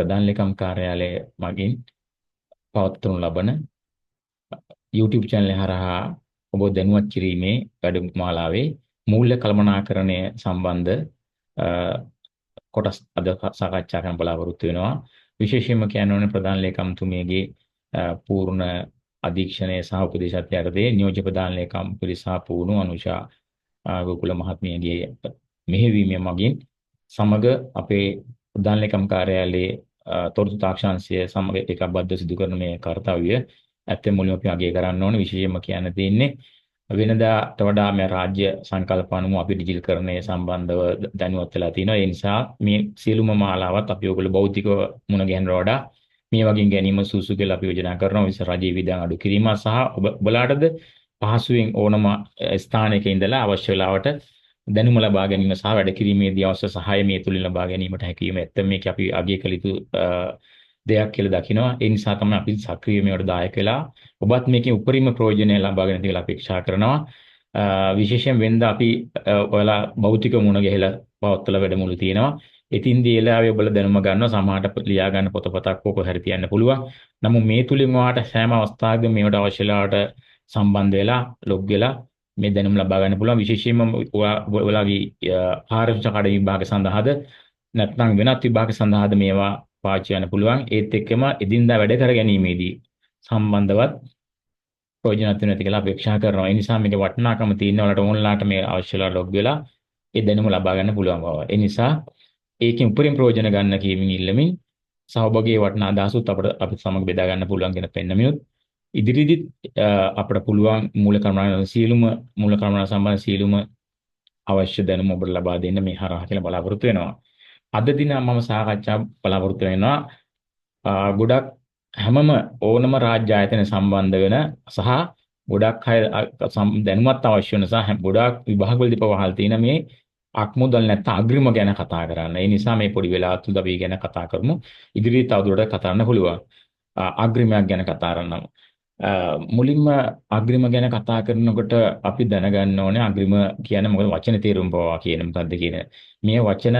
ප්‍රධාන ලේකම් කාර්යාලය මගින් පවත්වනු ලබන YouTube channel හරහා ඔබ දැනුවත් කිරීමේ වැඩමාලාවේ මූල්‍ය කළමනාකරණය සම්බන්ධ අ, කොටස් අද සාකච්ඡා කරන්න බලාපොරොත්තු වෙනවා. විශේෂයෙන්ම කියන්න ඕනේ ප්‍රධාන ලේකම්තුමියගේ පූර්ණ අධීක්ෂණය සහ උපදේශත් යටතේ නියෝජ්‍ය ප්‍රධාන ලේකම්තුලි සහ පූර්ණ අනුෂා ගෝකුල මහත්මියගේ මෙහෙයවීම මගින් සමග අපේ ප්‍රධාන ලේකම් කාර්යාලයේ තොරතුරු තාක්ෂාංශය සමග ඒකබද්ධ සිදු කරන මේ කාර්යය ඇත්තම මුලින්ම අපි අගය කරන්න ඕනේ. විශේෂයෙන්ම කියන්න තියෙන්නේ වෙනදාට වඩා මේ රාජ්‍ය සංකල්ප අනුව අපි ඩිජිටල්කරණය සම්බන්ධව දැනුවත් වෙලා තිනවා. ඒ නිසා මේ සියලුම මාලාවත් අපි ඔයගොල්ලෝ භෞතිකව මුණ ගැහෙනවට වඩා මේ වගේ ගැනීම සුසු කියලා අපි යෝජනා කරනවා. විශේෂ රජයේ විධාන අඩු කිරීම සහ ඔබලාටද පහසුවෙන් ඕනම ස්ථානයක ඉඳලා අවශ්‍ය වෙලාවට දැනුම ලබා ගැනීම සහ වැඩ කිරීමේදී අවශ්‍ය සහාය මේ තුලින් ලබා ගැනීමට හැකියම ඇත්තම මේක අපි අගය කළ යුතු දෙයක් කියලා දකිනවා. ඒ නිසා තමයි අපි සක්‍රීය මේවට දායක වෙලා ඔබත් මේකේ උපරිම ප්‍රයෝජනය ලබා ගන්න කියලා අපේක්ෂා කරනවා. විශේෂයෙන් වෙනද අපි ඔයාලා භෞතික මුණ ගැහිලා පවත්වලා වැඩමුළු තියෙනවා. ඉතින්දී එලාවේ ඔබලා දැනුම ගන්නවා සමහරට ලියා ගන්න පොතපතක් කොහොම හරි තියන්න පුළුවන්. නමුත් මේ තුලින් ඔයාලට සෑම අවස්ථාවකදී මේවට අවශ්‍ය වෙලාවට සම්බන්ධ වෙලා ලොග් වෙලා මේ දැනුම ලබා ගන්න පුළුවන්. විශේෂයෙන්ම ඔයාලගේ ආරක්ෂක කඩ විභාග සඳහාද නැත්නම් වෙනත් විභාග සඳහාද මේවා පාවිච්චි කරන්න පුළුවන්. ඒත් එක්කම එදින්දා වැඩ කර ගැනීමේදී සම්බන්ධවත් ප්‍රයෝජනවත් වෙනවා කියලා අපේක්ෂා කරනවා. ඒ නිසා මේක වටිනාකම තියෙන වලට ඕන්ලාට මේ අවශ්‍යලා ලොග් වෙලා ඒ දැනුම ලබා ගන්න පුළුවන් බව. ඒ නිසා ඒකෙන් උපරිම ප්‍රයෝජන ගන්න කියමින් ඉල්ලමින් සහභාගී වටිනා අදහසුත් අපිට සමග බෙදා ගන්න පුළුවන් කියන පෙන්නමිනුත් ඉදිරියේදීත් අපිට පුළුවන් මූල කර්මනා සම්බන්ධ සීලුම අවශ්‍ය දැනුම ඔබට ලබා දෙන්න මේ හරහා කියලා බලාපොරොත්තු වෙනවා. අද දින මම සාකච්ඡා බලාපොරොත්තු වෙනවා ගොඩක් හැමම ඕනම රාජ්‍ය ආයතන සම්බන්ධ වෙන සහ ගොඩක් අය දැනුමත් අවශ්‍ය වෙන සහ ගොඩක් විභාගවලදී පවහල් තියෙන මේ අක්මුදල් නැත්නම් අග්‍රිම ගැන කතා කරන්න. ඒ නිසා මේ පොඩි වෙලාවක් තුල අපි ගැන කතා කරමු. ඉදිරියට තවදුරටත් කතා කරන්න පුළුවන්. අග්‍රිමයක් ගැන කතා කරනවා. මුලින්ම අග්‍රිම ගැන කතා කරනකොට අපි දැනගන්න ඕනේ අග්‍රිම කියන්නේ මොකද වචන තේරුම් පවා කියන මොකද්ද කියන මේ වචන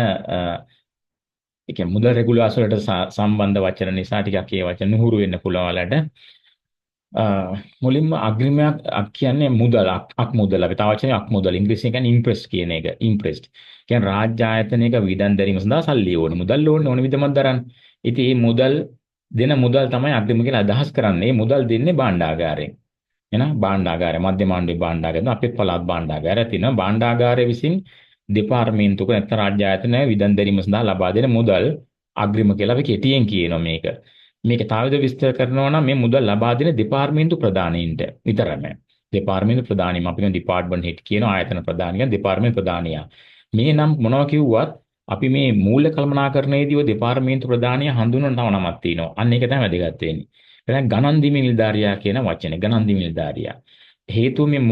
ඒ කියන්නේ මුදල් රෙගුලාස් වලට සම්බන්ධ වචන නිසා ටිකක් ඒ වචන නුහුරු වෙන්න පුළුවන් වලට මුලින්ම අග්‍රිමයක් කියන්නේ මුදල් අක් මුදල් අපි තව වචනේ අක් මුදල් ඉංග්‍රීසියෙන් කියන්නේ ඉම්ප්‍රෙස් කියන එක ඉම්ප්‍රෙස්ඩ් කියන්නේ රාජ්‍ය ආයතනයක විදන් දැරීම සඳහා සල්ලි ඕනේ මුදල් ඕනේ විදමක් දරන්න. ඉතින් මේ මුදල් දෙන මුදල් තමයි අග්‍රිම කියලා අදහස් කරන්නේ. මුදල් දෙන්නේ භාණ්ඩාගාරයෙන්. එහෙනම් භාණ්ඩාගාරය මධ්‍යම ආණ්ඩුවේ භාණ්ඩාගාරය අපේ පළාත් භාණ්ඩාගාරය තියෙනවා. භාණ්ඩාගාරය විසින් දෙපාර්තමේන්තුවක නැත්නම් රාජ්‍ය ආයතන විදන් දැරීම සඳහා ලබා දෙන මුදල් අග්‍රිම කියලා අපි කෙටියෙන් කියනවා මේක. මේක තවද විස්තර කරනවා නම් මේ මුදල් ලබා දෙන දෙපාර්තමේන්තු ප්‍රධානීන්ට විතරම. දෙපාර්තමේන්තු ප්‍රධානීම අපි කියන ඩිපාර්ට්මන්ට් හෙඩ් කියන ආයතන ප්‍රධානියා දෙපාර්තමේන්තු ප්‍රධානියා. මේ නම් මොනවා කිව්වත් අපි මේ මූල්‍ය කළමනාකරණයේදී දෙපාර්තමේන්තු ප්‍රධානියා හඳුන්වන තව නමක් තියෙනවා. අන්න ඒක තමයි වැදගත් වෙන්නේ. එහෙනම් ගණන් දීමේ නිලධාරියා කියන වචනේ ගණන් දීමේ නිලධාරියා. හේතුව මේ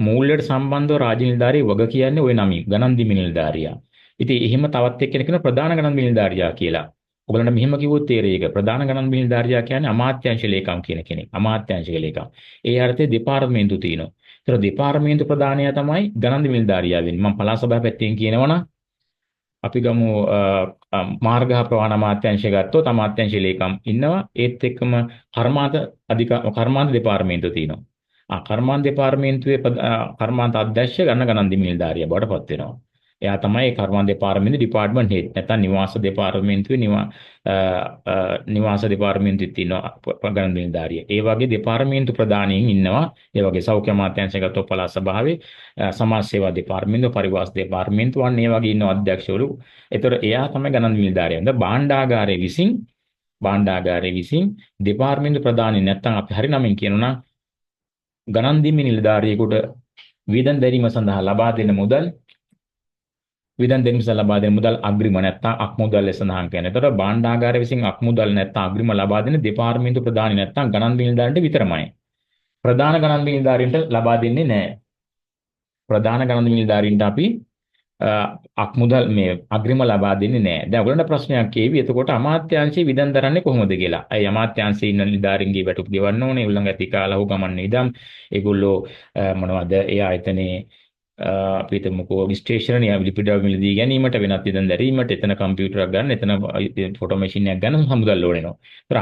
මූල්‍යයට සම්බන්ධව රාජ්‍ය නිලධාරිය වග කියන්නේ ওই නමින් ගණන් දීමේ නිලධාරියා. ඉතින් එහෙම තවත් එක්කෙනෙක් කියන ප්‍රධාන ගණන් දීමේ නිලධාරියා කියලා. ඔයගලන්ට මෙහෙම කිව්වොත් තේරෙයි ඒක. ප්‍රධාන ගණන් දීමේ නිලධාරියා කියන්නේ අමාත්‍යාංශ ලේකම් කියන කෙනෙක්. අමාත්‍යාංශික ලේකම්. ඒ අර්ථයේ දෙපාර්තමේන්තු තියෙනවා. ඒතර දෙපාර්තමේන්තු ප්‍රධානියා තමයි ගණන් දීමේ නිලධාරියා වෙන්නේ. මම පළාත් සභාව පැත්තෙන් කියනවනම් අපි ගමු මාර්ග ප්‍රවාහන අමාත්‍යාංශය ගත්තොත් අමාත්‍යාංශ ලේකම් ඉන්නවා. ඒත් එක්කම කර්මාන්ත දෙපාර්තමේන්තුව තියෙනවා. කර්මාන්ත දෙපාර්තමේන්තුවේ කර්මාන්ත අධ්‍යක්ෂ ගණන් දීමේ නිලධාරියා බවට පත් වෙනවා. එයා තමයි කර්මාන්ත දෙපාර්තමේන්තුවේ ඩිපාර්ට්මන්ට් හෙඩ් නැත්නම් නිවාස දෙපාර්තමේන්තුවේ නිවාස දෙපාර්තමේන්තුවේ තියෙනවා ගණන් දීමේ නිලධාරියා. ඒ වගේ දෙපාර්තමේන්තු ප්‍රධානීන් ඉන්නවා. ඒ වගේ සෞඛ්‍ය අමාත්‍යාංශය ගත්තොත් පළාත් සභාවේ සමාජ සේවා දෙපාර්තමේන්තුව පරිවාස දෙපාර්තමේන්තුව වань මේ වගේ ඉන්න අධ්‍යක්ෂවරු. ඒතර එයා තමයි ගණන් දීමේ නිලධාරියා. දැන් භාණ්ඩාගාරයේ විසින් දෙපාර්තමේන්තු ප්‍රධානී නැත්නම් අපි හරි නමින් කියනවා ගණන් දීමේ නිලධාරියෙකුට වියදම් දැරීම සඳහා ලබා දෙන මුදල් වියදම් දැරීම සඳහා ලබා දෙන මුදල් අග්‍රිම නැත්නම් අක්මුදල් ලෙස සඳහන් කරනවා. ඒතර භාණ්ඩාගාරය විසින් අක්මුදල් නැත්නම් අග්‍රිම ලබා දෙන දෙපාර්තමේන්තු ප්‍රධානී නැත්නම් ගණන් දීමේ නිලධාරින්ට විතරමයි. ප්‍රධාන ගණන් දීමේ නිලධාරින්ට ලබා දෙන්නේ නැහැ. ප්‍රධාන ගණන් දීමේ නිලධාරින්ට අපි අක්මුදල් මේ අග්‍රිම ලබා දෙන්නේ නැහැ. දැන් ඔයගොල්ලන්ට ප්‍රශ්නයක් ඒවි. එතකොට අමාත්‍යාංශයේ වියදම් දරන්නේ කොහොමද කියලා. අය අමාත්‍යාංශයේ ඉන්න නිලධාරින්ගේ වැටුප් ගෙවන්න ඕනේ. ඒගොල්ලන්ගේ අතිකාලා හො ගමන් නිදම්. ඒගොල්ලෝ මොනවද ඒ ආයතනයේ අපි හිතමුකෝ ස්ටේෂනරි ලිපිඩ මිලදී ගැනීමට වෙනත් විදන් දැරීමට එතන කම්පියුටරයක් ගන්න එතන ෆොටෝ මැෂින් එකක් ගන්න සමුදල් ඕනෙනවා. ඒතර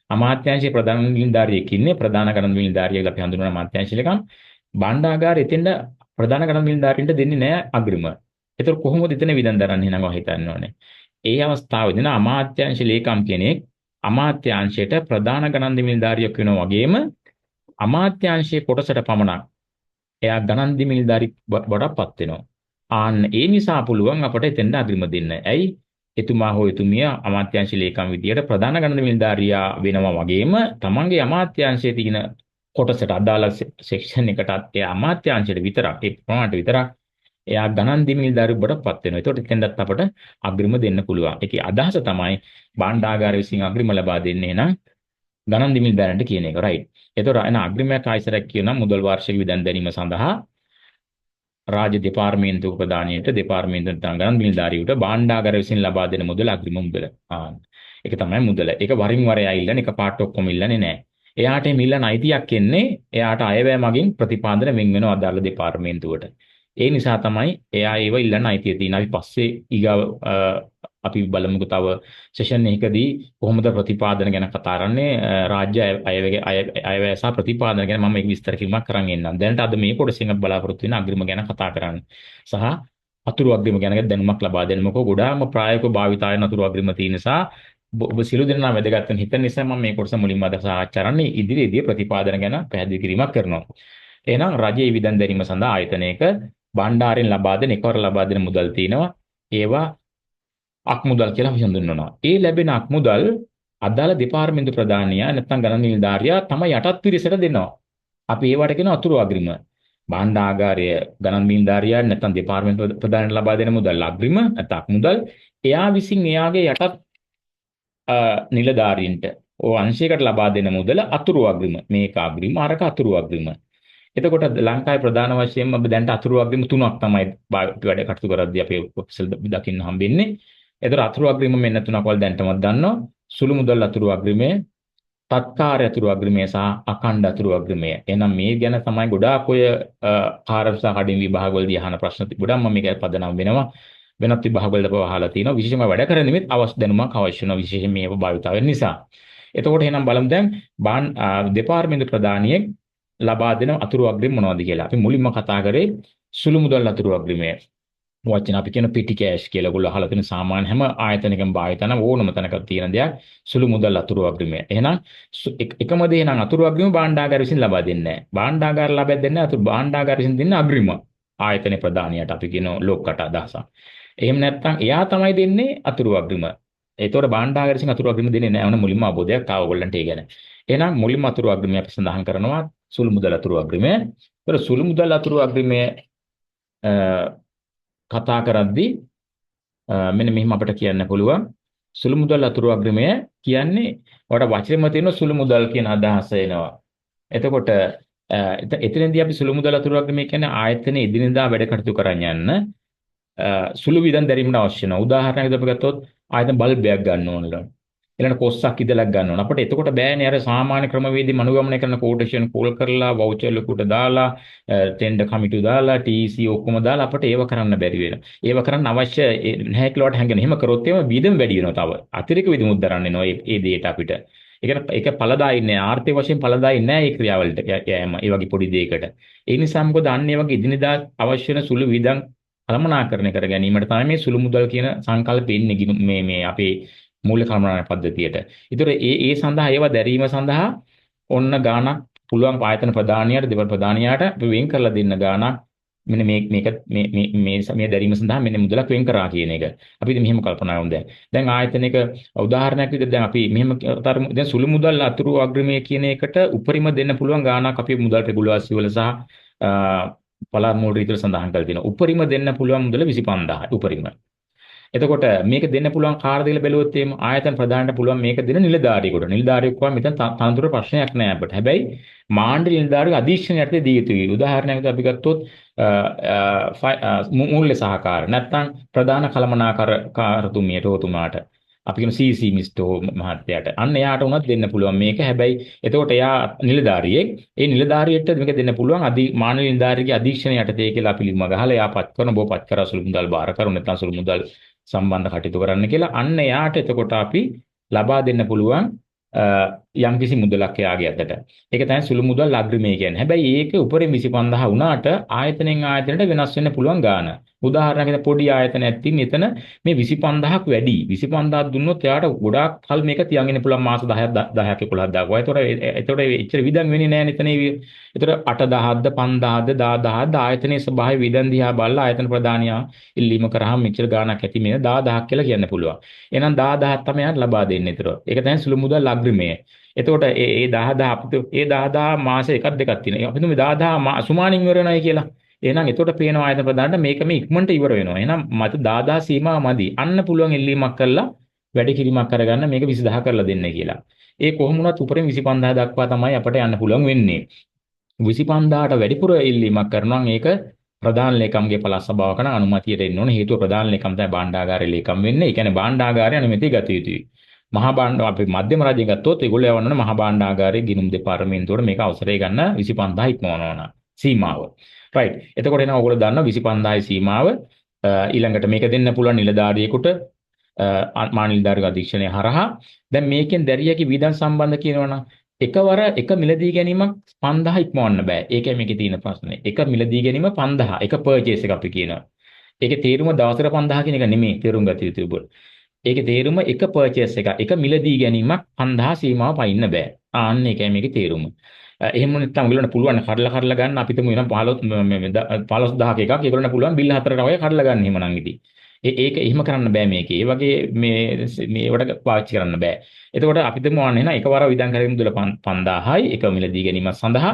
අමාත්‍යාංශයේ ප්‍රධාන නිලධාරියෙක් ඉන්නේ ප්‍රධාන ගණන් නිලධාරියෙක් අපි හඳුන්වන අමාත්‍යාංශලකම් භාණ්ඩාගාරය එතෙන්ද ප්‍රධාන ගණන් නිලධාරින්ට දෙන්නේ නැහැ අග්‍රිම. ඒතර කොහොමද එතන විදන් දරන්නේ නම් හිතන්න ඕනේ. ඒ අවස්ථාවේදී අමාත්‍යාංශ ලේකම් කෙනෙක් අමාත්‍යාංශයට ප්‍රධාන ගණන් නිලධාරියෙක් වෙනවා වගේම අමාත්‍යාංශයේ කොටසට පමණක් එයා ගණන් නිලධාරි බවටපත් වෙනවා. ආන්න ඒ නිසා පුළුවන් අපට එතෙන්ද අග්‍රිම දෙන්න. ඇයි? එතුමා හෝ එතුමිය අමාත්‍යාංශ ලේකම් විදියට ප්‍රධාන ගණන් නිලධාරියා වෙනවා වගේම තමන්ගේ අමාත්‍යාංශයේ තියෙන කොටසට අදාළ සෙක්ෂන් එකටත් ඒ අමාත්‍යාංශයට විතරක් ඒ ප්‍රමාණයට විතරක් එයා ගණන් නිලධාරි බවටපත් වෙනවා. ඒතකොට එතෙන්දත් අපට අග්‍රිම දෙන්න පුළුවන්. ඒකේ අදහස තමයි භාණ්ඩාගාර විසින් අග්‍රිම ලබා දෙන්නේ නම් ගණන් නිලධාරින්ට කියන එක. රයිට්. ඒතකොට එන අග්‍රිමයක් ආයසරයක් කියනවා මුදල් වාර්ෂික විදන් දැරීම සඳහා රාජ්‍ය දෙපාර්තමේන්තුව ප්‍රධානියට දෙපාර්තමේන්තුවට ගණන් නිලධාරියට භාණ්ඩාගාර විසින් ලබා දෙන මුදල අග්‍රිම මුදල. ඒක තමයි මුදල. ඒක වරින් වර එයා ඉල්ලන්නේ එක පාට ඔක්කොම ඉල්ලන්නේ නැහැ. එයාට මේ මිල්ලන අයිතියක් එන්නේ එයාට අයවැය මගින් ප්‍රතිපාදන වෙන් වෙනවා අදාළ දෙපාර්තමේන්තුවට. ඒ නිසා තමයි එයා ඒව ඉල්ලන්න අයිතිය තියෙන. අපි පස්සේ ඊගාව අපි බලමුකෝ තව සෙෂන් එකකදී කොහොමද ප්‍රතිපාදන ගැන කතා කරන්නේ රාජ්‍ය අයවැය සහ ප්‍රතිපාදන ගැන මම ඒක විස්තර කිරීමක් කරන් එන්නම්. දැනට අද මේ කොටසෙන් අපි බලාපොරොත්තු වෙන අග්‍රිම ගැන කතා කරන්න. සහ අතුරු අග්‍රිම ගැන දැනුමක් ලබා දෙන්න. මොකද ගොඩාක්ම ප්‍රායෝගික භාවිතාවෙන් අතුරු අග්‍රිම තියෙන නිසා ඔබ සියලු දෙනා වැදගත් වෙන හිතන නිසා මම මේ කොටස මුලින්ම අද සාකච්ඡා කරන්නේ ඉදිරියේදී ප්‍රතිපාදන ගැන පැහැදිලි කිරීමක් කරනවා. එහෙනම් රජයේ විදන් දැරීම සඳහා ආයතනයක භාණ්ඩාරයෙන් ලබා දෙන එකවර ලබා දෙන මුදල් තියෙනවා. ඒවා අක්මුදල් කියලා අපි හඳුන්වනවා. ඒ ලැබෙන අක්මුදල් අදාළ දෙපාර්තමේන්තු ප්‍රධානියා නැත්නම් ගණන් නිලධාරියා තමයි යටත් පිරිසට දෙනවා. අපි ඒවට කියන අතුරු අග්‍රිම. භාණ්ඩාගාරය ගණන් නිලධාරියා නැත්නම් දෙපාර්තමේන්තු ප්‍රධානියට ලබා දෙන මුදල් අග්‍රිම නැත්නම් අක්මුදල්. එයා විසින් එයාගේ යටත් නිලධාරීන්ට ඕ අංශයකට ලබා දෙන මුදල අතුරු අග්‍රිම. මේක අග්‍රිම අරක අතුරු අග්‍රිම. එතකොට ලංකාවේ ප්‍රධාන වශයෙන්ම අපි දැන්ට අතුරු අග්‍රිම තුනක් තමයි වැඩ කටයුතු කරද්දී අපි දකින්න හම්බෙන්නේ. ඒතර අතුරු අග්‍රිම මෙන්න තුනක් වල දැන්ටමත් දන්නවා. සුළු මුදල් අතුරු අග්‍රිමය, තත්කාර අතුරු අග්‍රිමය සහ අඛණ්ඩ අතුරු අග්‍රිමය. එහෙනම් මේ ගැන තමයි ගොඩාක් ඔය කාර්යසහ කඩින් විභාගවලදී අහන ප්‍රශ්න ගොඩක් මම මේක පදනම් වෙනවා. වෙනත් විභාගවලද පහලා තිනවා. විශේෂයෙන්ම වැඩ කරන නිමිත් අවශ්‍ය දැනුමක් අවශ්‍ය වෙනවා. විශේෂයෙන් මේව භාවිතා වෙන නිසා. එතකොට එහෙනම් බලමු දැන් දෙපාර්තමේන්තු ප්‍රධානියෙක් ලබා දෙන අතුරු අග්‍රිම මොනවද කියලා. අපි මුලින්ම කතා කරේ සුළු මුදල් අතුරු අග්‍රිමය. වචන අපි කියන පිටි කෑෂ් කියලා ඔයගොල්ලෝ අහලා තියෙන සාමාන්‍ය හැම ආයතනයකම භාවිත කරන ඕනම තැනක තියෙන දෙයක් සුළු මුදල් අතුරු අග්‍රිමය. එහෙනම් එකම දේ නම් අතුරු අග්‍රිම භාණ්ඩාගාර විසින් ලබා දෙන්නේ නැහැ. භාණ්ඩාගාර ලබා දෙන්නේ නැහැ. අතුරු භාණ්ඩාගාර විසින් දෙන්නේ අග්‍රිම. ආයතනයේ ප්‍රධානියට අපි කියන ලොක්කට අදහසක්. එහෙම නැත්නම් එයා තමයි දෙන්නේ අතුරු අග්‍රිම. ඒතකොට භාණ්ඩාගාර විසින් අතුරු අග්‍රිම දෙන්නේ නැහැ. ඕන මුලින්ම අවබෝධයක් ආව ඔයගොල්ලන්ට ඒ ගැන. එහෙනම් මුලින්ම අතුරු අග්‍රිමය අපි සඳහන් කරනවා සුළු මුදල් අතුරු අග්‍රිමය. ඒතකොට සුළු මුදල් අතුරු අග්‍රිමය කතා කරද්දී මෙන්න මෙහිම අපිට කියන්න පුළුවන් සුළු මුදල් අතුරු අග්‍රිමය කියන්නේ ඔයාලට වචනේම තියෙන සුළු මුදල් කියන අදහස එනවා. එතකොට එතනදී අපි සුළු මුදල් අතුරු අග්‍රිමය කියන්නේ ආයතනයේ එදිනෙදා වැඩ කටයුතු කරන් යන්න සුළු විදන් දැරීමට අවශ්‍ය වෙනවා. උදාහරණයක් විදිහට අපි ගත්තොත් ආයතන බල්බයක් ගන්න ඕනලු. ඊළඟ කොස්සක් ඉදලක් ගන්න ඕන. අපිට එතකොට බෑනේ අර සාමාන්‍ය ක්‍රමවේදී මනුගමනය කරන කෝටේෂන් කෝල් කරලා වවුචර් ලකුට දාලා ටෙන්ඩර් කමිටු දාලා TC ඔක්කොම දාලා අපිට ඒව කරන්න බැරි වෙනවා. ඒව කරන්න අවශ්‍ය නැහැ කියලාට හැංගෙන. එහෙම කරොත් එහෙම විදම් වැඩි වෙනවා තව. අතිරේක විදමුත් දරන්න එනවා මේ දේට අපිට. ඒක ඵලදායි නෑ ආර්ථික වශයෙන් ඵලදායි නෑ මේ ක්‍රියාවලට යෑම. ඒ වගේ පොඩි දෙයකට. ඒ නිසා මොකද අන්න ඒ වගේ ඉදිනදා අවශ්‍ය වෙන සුළු විදම් කළමනාකරණය කර ගැනීමට තමයි මේ සුළු මුදල් කියන සංකල්පය ඉන්නේ මේ අපේ මූල්‍ය කළමනාකරණ පද්ධතියට. ඒතර ඒ සඳහා ඒවා දැරීම සඳහා ඔන්න ගාණක් පුළුවන් ආයතන ප්‍රධානියට දෙවල් ප්‍රධානියාට වෙන් කරලා දෙන්න ගාණක් මෙන්න මේ දැරීම සඳහා මෙන්න මුදලක් වෙන් කරා කියන එක. අපි ඉතින් මෙහෙම කල්පනා කරමු දැන්. දැන් ආයතනයක උදාහරණයක් විදිහට දැන් අපි මෙහෙම දැන් සුළු මුදල් අතුරු අග්‍රිමය කියන එකට උපරිම දෙන්න පුළුවන් ගාණක් අපි මුදල් රෙගුලාසි වල සහ පළාත් මූල්‍ය රීතිවල සඳහන් කරලා තියෙනවා. උපරිම දෙන්න පුළුවන් මුදල 25000යි උපරිම. එතකොට මේක දෙන්න පුළුවන් කාර්ය දෙල බැලුවොත් එimhe ආයතන ප්‍රධානට පුළුවන් මේක දෙන නිලධාරියෙකුට. නිලධාරියෙක් වුණා මෙතන තනතුර ප්‍රශ්නයක් නෑ අපිට. හැබැයි මාණ්ඩල නිලධාරියෙකු අධීක්ෂණයට දී යුතුයි. උදාහරණයක් විදිහට අපි ගත්තොත් මූල්‍ය සහකාර නැත්නම් ප්‍රධාන කළමනාකරතුමියට හොතුමාට අපි කියන CC මිස්ටෝ මහත්තයාට. අන්න එයාට උනත් දෙන්න පුළුවන් මේක. හැබැයි එතකොට එයා නිලධාරියෙක්. ඒ නිලධාරියට මේක දෙන්න පුළුවන් මානව නිලධාරියගේ අධීක්ෂණය යටතේ කියලා අපි ලියුම ගහලා එයා පත් කරන බොපත් කරා සුළු මුදල් බාර කරු නැත්නම් සුළු මුදල් සම්බන්ධ කටයුතු කරන්න කියලා. අන්න එයාට එතකොට අපි ලබා දෙන්න පුළුවන් යම්කිසි මුදලක් එයාගේ අතට. ඒක තමයි සුළු මුදල් අග්‍රිමය කියන්නේ. හැබැයි ඒක උපරිම 25000 වුණාට ආයතනෙන් ආයතනයට වෙනස් වෙන්න පුළුවන් ගාන. උදාහරණයකට පොඩි ආයතනයක් තියෙන එතන මේ 25000ක් වැඩි. 25000ක් දුන්නොත් එයාට ගොඩාක් කල් මේක තියන් ඉන්න පුළුවන් මාස 10ක් 10ක් 11ක් දාගුවා. ඒතකොට එච්චර විදන් වෙන්නේ නැහැ නේතනේ. ඒතකොට 8000ක්ද 5000ක්ද 10000ක්ද ආයතනයේ ස්වභාවය විදන් දිහා බලලා ආයතන ප්‍රධානියා ඉල්ලීම කරාම මෙච්චර ගාණක් ඇති මේ 10000ක් කියලා කියන්න පුළුවන්. එහෙනම් 10000ක් තමයි යාට ලබා දෙන්නේ ඒතර. ඒක තමයි සුළු මුදල් අග්‍රිමය. එතකොට ඒ 10000 අපිට ඒ 10000 මාස එකක් දෙකක් තියෙනවා. අපි තුමු 10000 සුමානින් ඉවර වෙනවයි කියලා. එහෙනම් එතකොට පේනවා ආයතන ප්‍රධානට මේක මේ ඉක්මනට ඉවර වෙනවා. එහෙනම් මත 10000 සීමාව මදි. අන්න පුළුවන් එල්ලීමක් කරලා වැඩි කිරීමක් කරගන්න මේක 20000 කරලා දෙන්න කියලා. ඒ කොහොම වුණත් උපරිම 25000 දක්වා තමයි අපිට යන්න පුළුවන් වෙන්නේ. 25000ට වැඩිපුර එල්ලීමක් කරනවා මේක ප්‍රධාන ලේකම්ගේ පළාත් සභාවක නම් අනුමැතියට එන්න ඕනේ. හේතුව ප්‍රධාන ලේකම් තමයි භාණ්ඩාගාරයේ ලේකම් වෙන්නේ. ඒ කියන්නේ භාණ්ඩාගාරය අනුමැතිය ගත යුතුයි. මහා භාණ්ඩ අපි මධ්‍යම රජයෙන් ගත්තොත් ඒගොල්ලෝ යවන්න ඕනේ මහා භාණ්ඩාගාරයේ ගිණුම් දෙපාර්තමේන්තුවට මේක අවසරය ගන්න 25000 ඉක්මවනවා න ะ සීමාව. රයිට්. එතකොට එනවා ඔයගොල්ලෝ දන්නවා 25000 සීමාව ඊළඟට මේක දෙන්න පුළුවන් නිලධාරියෙකුට මානව නිලධාරික අධීක්ෂණය හරහා. දැන් මේකෙන් දැරිය හැකි වියදම් සම්බන්ධ කියනවනම් එකවර එක මිලදී ගැනීමක් 5000 ඉක්මවන්න බෑ. ඒකයි මේකේ තියෙන ප්‍රශ්නේ. එක මිලදී ගැනීම 5000 එක පර්චේස් එක අපි කියනවා. ඒකේ තේරුම දවසට 5000 කියන එක නෙමෙයි තේරුම් ගත යුතු ඔබ. ඒකේ තේරුම එක පර්චේස් එක එක මිලදී ගැනීමක් 5000 සීමාව පයින්න බෑ. ආන්න ඒකයි මේකේ තේරුම. එහෙම නැත්නම් ඔයගොල්ලන්ට පුළුවන් කඩලා ගන්න අපිටම වෙන 15000ක එකක් ඒගොල්ලන්ට පුළුවන් බිල් 4කට වගේ කඩලා ගන්න එහෙම නම් ඉතින්. ඒක එහෙම කරන්න බෑ මේකේ. ඒ වගේ මේවට පාවිච්චි කරන්න බෑ. එතකොට අපිටම වන්නේ නා එකවර විදන් කරගෙන මුදල 5000යි එක මිලදී ගැනීම සඳහා.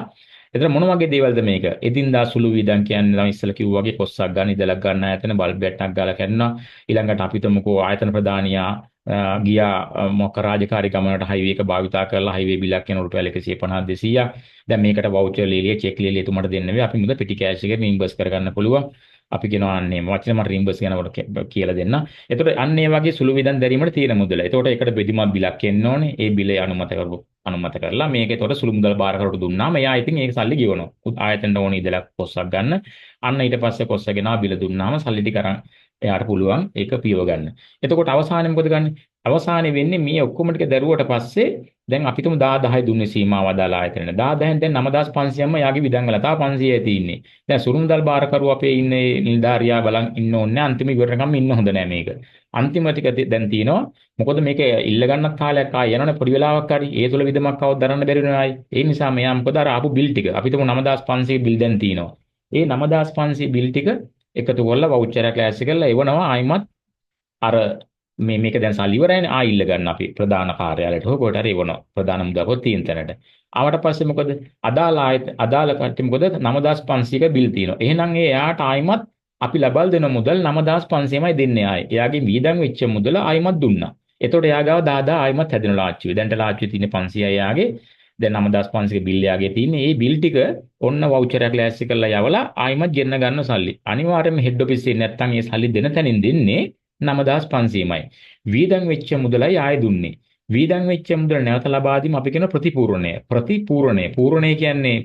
එතන මොන වගේ දේවල්ද මේක? එදින්දා සුළු විදන් කියන්නේ නම් ඉස්සලා කිව්වා වගේ කොස්සක් ගන්න ඉදලක් ගන්න ආයතන බල්බ් එකක් ගාලා කරනවා. ඊළඟට අපිටමකෝ ආයතන ප්‍රධානියා ගියා මොක රාජකාරී ගමනට හයිවේ එක භාවිතා කරලා හයිවේ බිලක් කියන රුපියල් 150 200ක්. දැන් මේකට වවුචර් ලියලිය චෙක් ලියලිය එතුමට දෙන්න වෙයි. අපි මුද පිටි කෑෂ් එකේ රීම්බර්ස් කරගන්න පුළුවන්. අපි කියනවා අන්නේ වචන මම රීම්බර්ස් යනකොට කියලා දෙන්න. එතකොට අන්න ඒ වගේ සුළු විදන් දැරීමට තියෙන මුදල. එතකොට ඒකට බෙදිමත් බිලක් එන්න ඕනේ. ඒ බිලේ අනුමත කරලා මේක එතකොට සුළු මුදල් බාරකරුට දුන්නාම එයා ඉතින් ඒක සල්ලි ගෙවනවා. ආයතනට ඕනේ ඉදලක් කොස්සක් ගන්න. අන්න ඊට පස්සේ කොස්ස ගෙනා බිල දුන්නාම සල්ලි ටික අරන් එයාට පුළුවන් ඒක පියව ගන්න. එතකොට අවසානයේ මොකද ගන්නෙ? අවසානයේ වෙන්නේ මේ ඔක්කොම ටික දරුවට පස්සේ දැන් අපිටම 10000යි දුන්නේ සීමාව අදාළ ආයතනෙට. 10000න් දැන් 9500ක්ම යාගේ විදන් වල තා 500යි තියෙන්නේ. දැන් සුරුමුදල් බාරකරුව අපේ ඉන්නේ නිලධාරියා බලන් ඉන්න ඕනේ. අන්තිම ඉවරනකම් ඉන්න හොඳ නෑ මේක. අන්තිම ටික දැන් තියෙනවා. මොකද මේක ඉල්ල ගන්නත් කාලයක් ආය යනවනේ පොඩි වෙලාවක් හරි. ඒ තුල විදමක් આવත් දරන්න බැරි වෙනවා ආයි. ඒ නිසා මෙයා මොකද අර ආපු බිල් ටික අපිටම 9500 බිල් දැන් තියෙනවා. ඒ 9500 බිල් ටික එකතු කරලා වවුචර් එක ක්ලාස් එකලා එවනවා ආයිමත් අර මේක දැන් සල්ලි ඉවරයිනේ ආයිල්ල ගන්න අපි ප්‍රධාන කාර්යාලයට හෝ කොට හරි එවනවා ප්‍රධාන මුදල් තියෙන තැනට. ආවට පස්සේ මොකද අදාළ කට්ටිය මොකද 9500ක බිල් තියෙනවා. එහෙනම් එයාට ආයිමත් අපි ලබා දෙන මුදල් 9500මයි දෙන්නේ ආයි. එයාගේ වීදම් වෙච්ච මුදල ආයිමත් දුන්නා. එතකොට එයා ගාව 10000 ආයිමත් හැදෙන ලාච්චුවේ. දැන්ට ලාච්චුවේ තියෙන 500යි එයාගේ. දැන් 9500ක බිල් එයාගේ තියෙන්නේ. මේ බිල් ටික ඔන්න වවුචර් එක ක්ලාස් එකලා යවලා ආයිමත් ගෙන්න ගන්න සල්ලි. අනිවාර්යයෙන්ම හෙඩ් ඔෆිස් එකේ නැත්තම් මේ සල්ලි දෙන තැනින් දෙන්නේ 9500මයි. වීදම් වෙච්ච මුදලයි ආයෙ දුන්නේ. වීදම් වෙච්ච මුදල නැවත ලබා දීම අපි කියන ප්‍රතිපූර්ණය. පූර්ණය කියන්නේ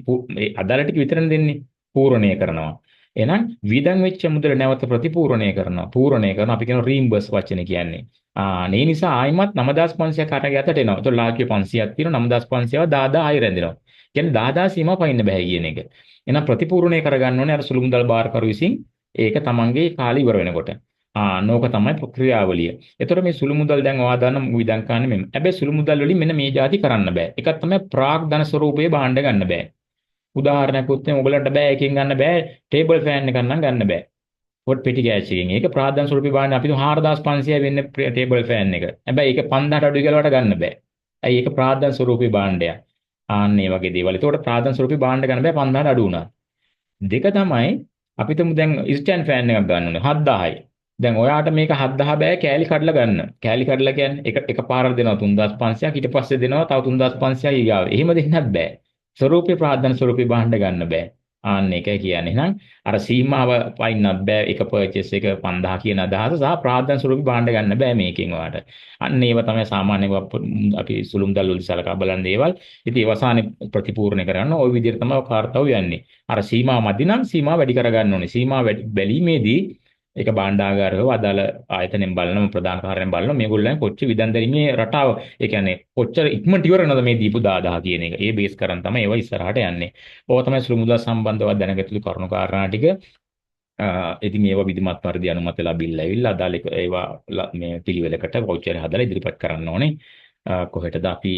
අදාළ ටික විතරනේ දෙන්නේ. පූර්ණය කරනවා. එහෙනම් වීදම් වෙච්ච මුදල නැවත ප්‍රතිපූර්ණය කරනවා. පූර්ණය කරනවා අපි කියන රීම්බර්ස් වචනේ කියන්නේ. ඒ නිසා ආයිමත් 9500ක් කාටගේ අතට එනවා. ඒතකොට ලාභය 500ක් තියෙනවා. 9500ව 10000 ආයෙ රැඳෙනවා. කියන්නේ 10000 සීමා පයින්න බෑ කියන එක. එහෙනම් ප්‍රතිපූර්ණය කරගන්න ඕනේ අර සුළු මුදල් බාරකරු විසින් ඒක තමන්ගේ කාලය ඉවර වෙනකොට. නෝක තමයි ක්‍රියාවලිය. එතකොට මේ සුළු මුදල් දැන් ඔයා දන්න විදන් කාන්නේ මෙන්න. හැබැයි සුළු මුදල් වලින් මෙන්න මේ જાති කරන්න බෑ. එකක් තමයි ප්‍රාග් ධන ස්වරූපයේ භාණ්ඩ ගන්න බෑ. උදාහරණයක් උත්තේ ඔයගලන්ට බෑ එකකින් ගන්න බෑ. ටේබල් ෆෑන් එකක් නම් ගන්න බෑ. පොත් පෙටි ගෑස් එකකින්. ඒක ප්‍රාග් ධන ස්වරූපයේ භාණ්ඩ අපි 4500යි වෙන්නේ ටේබල් ෆෑන් එක. හැබැයි ඒක 5000ට අඩු කියලාට ගන්න බෑ. ඇයි ඒක ප්‍රාග් ධන ස්වරූපයේ භාණ්ඩයක්. ආන්න මේ වගේ දේවල්. ඒතකොට ප්‍රාග් ධන ස්වරූපයේ භාණ්ඩ ගන්න බෑ 5000ට අඩු වුණා. දෙක තමයි අපිටම දැන් ස්ටෑන්ඩ් ෆෑන් එකක් ගන්න ඕනේ 7000යි. දැන් ඔයාට මේක 7000 බෑ කෑලි කඩලා ගන්න. කෑලි කඩලා කියන්නේ එක පාරක් දෙනවා 3500ක් ඊට පස්සේ දෙනවා තව 3500ක් ඊගාව. එහෙම දෙන්නත් බෑ. ස්වරූපේ ප්‍රාර්ථන ස්වරූපේ භාණ්ඩ ගන්න බෑ. ආන්න එකයි කියන්නේ. එහෙනම් අර සීමාව පයින්නත් බෑ. එක පර්චේස් එක 5000 කියන අදහස සහ ප්‍රාර්ථනා ස්වරූපී භාණ්ඩ ගන්න බෑ මේකෙන් ඔයාලට. අන්න ඒව තමයි සාමාන්‍ය අපි සුළුම්දල් වලදී සලකා බලන දේවල්. ඉතින් ඒ වසානේ ප්‍රතිපූර්ණ කරන්න ওই විදිහට තමයි කාර්යය යන්නේ. අර සීමාව මදි නම් සීමාව වැඩි කරගන්න ඕනේ. සීමාව බැලීමේදී ඒක භාණ්ඩාගාරව අදාළ ආයතනෙන් බලන ප්‍රධාන කාර්යයෙන් බලන මේගොල්ලන් කොච්චර විදන් දැරීමේ රටාව ඒ කියන්නේ කොච්චර ඉක්මනට ඉවරනද මේ දීපු 10000 කියන එක. ඒ බේස් කරන් තමයි ඒව ඉස්සරහට යන්නේ. ඕක තමයි සුළු මුදල් සම්බන්ධව දැනගතුළු කරුණු කාරණා ටික. ඉතින් ඒවා විධිමත් පරිදි අනුමත ලැබිලා ඇවිල්ලා අදාළ ඒවා මේ පිළිවෙලකට වවුචර් හදලා ඉදිරිපත් කරන්න ඕනේ. කොහෙටද අපි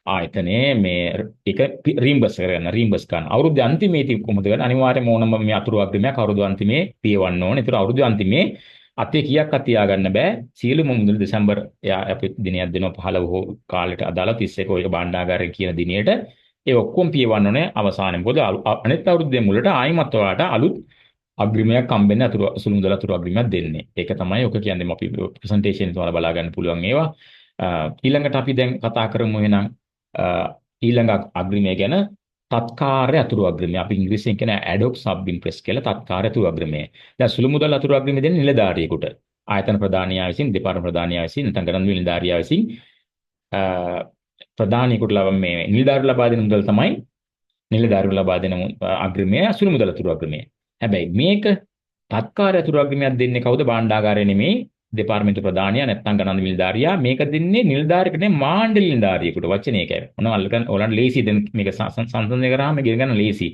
ආයතනයේ මේ එක රීම්බර්ස් ගන්න. අවුරුද්ද අන්තිමේදී කොහොමද ගන්න? අනිවාර්යයෙන්ම ඕනම මේ අතුරු අග්‍රිමයක් අවුරුදු අන්තිමේ පියවන්න ඕනේ. ඒතර අවුරුදු අන්තිමේ අතේ කීයක්වත් තියාගන්න බෑ. සියලුම මුදල් දෙසැම්බර් අපි දිනයක් දෙනවා 15 හෝ කාලෙට අදාළ 31 ඔය භාණ්ඩාගාරය කියන දිනේට ඒ ඔක්කොම පියවන්න ඕනේ අවසානයේ. මොකද අනිත් අවුරුද්දේ මුලට ආයිමත් ඔයාලට අලුත් අග්‍රිමයක් හම්බෙන්නේ අතුරු සුළු මුදල් අතුරු අග්‍රිමයක් දෙන්නේ. ඒක තමයි ඔක කියන්නේ අපි ප්‍රසන්ටේෂන් එක බලා ගන්න පුළුවන් ඒවා. ඊළඟට අපි දැන් කතා කරමු එහෙනම් ඊළඟ අග්‍රිමය ගැන තත්කාර්ය අතුරු අග්‍රිමය. අපි ඉංග්‍රීසියෙන් කියන ad hoc sub impress කියලා තත්කාර්ය අතුරු අග්‍රිමය. දැන් සුළු මුදල් අතුරු අග්‍රිමය දෙන්නේ නිලධාරියෙකුට. ආයතන ප්‍රධානියා විසින්, දෙපාර්තමේන්තු ප්‍රධානියා විසින්, නැත්නම් ගණන් නිලධාරියා විසින් ප්‍රධානියෙකුට මේ නිලධාරියට ලබා දෙන මුදල් තමයි නිලධාරියට ලබා දෙන අග්‍රිමය සුළු මුදල් අතුරු අග්‍රිමය. හැබැයි මේක තත්කාර්ය අතුරු අග්‍රිමයක් දෙන්නේ කවුද? භාණ්ඩාගාරය නෙමෙයි. දෙපාර්තමේන්තු ප්‍රධානියා නැත්නම් ගණන් නිලධාරියා. මේක දෙන්නේ නිලධාරියෙකුට නෙමෙයි මාණ්ඩල නිලධාරියෙකුට. වචනේ ඒකයි. මොනවා අල්ලගන්න ඕලන් ලේසි දැන් මේක සංසන්දනය කරාම මේක ගන්න ලේසි.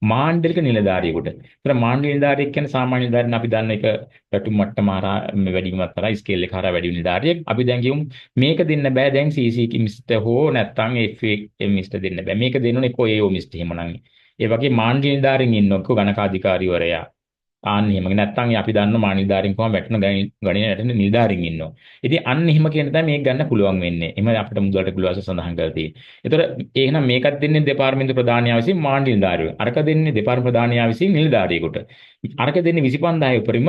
මාණ්ඩලික නිලධාරියෙකුට. ඒතර මාණ්ඩල නිලධාරියෙක් කියන්නේ සාමාන්‍ය නිලධාරියන් අපි දන්න එක පැටුම් මට්ටම හරහා වැඩිවීමත් කරා ස්කේල් එක හරහා වැඩි නිලධාරියෙක්. අපි දැන් කියමු මේක දෙන්න බෑ දැන් CC මිස්ටර් හෝ නැත්නම් FA මිස්ටර් දෙන්න බෑ. මේක දෙන්න ඕනේ කො AO මිස්ටර් එහෙමනම්. ඒ වගේ මාණ්ඩල නිලධාරියෙන් ඉන්නකො ගණකාධිකාරීවරයා. ආන්න එහෙම නැත්නම් අපි දන්න මානිල්දාරින් කොහොම වැටෙන ගණනේ වැටෙන නිලධාරින් ඉන්නවා. ඉතින් අන්න එහෙම කියන තමයි මේක ගන්න පුළුවන් වෙන්නේ. එහෙම අපිට මුදලට පුළුවන් සඳහන් කරලා තියෙන්නේ. ඒතර එහෙනම් මේකත් දෙන්නේ දෙපාර්තමේන්තු ප්‍රධානියා විසින් මානිල්දාරිය. අරක දෙන්නේ දෙපාර්තමේන්තු ප්‍රධානියා විසින් නිලධාරියෙකුට. අරක දෙන්නේ 25000 උපරිම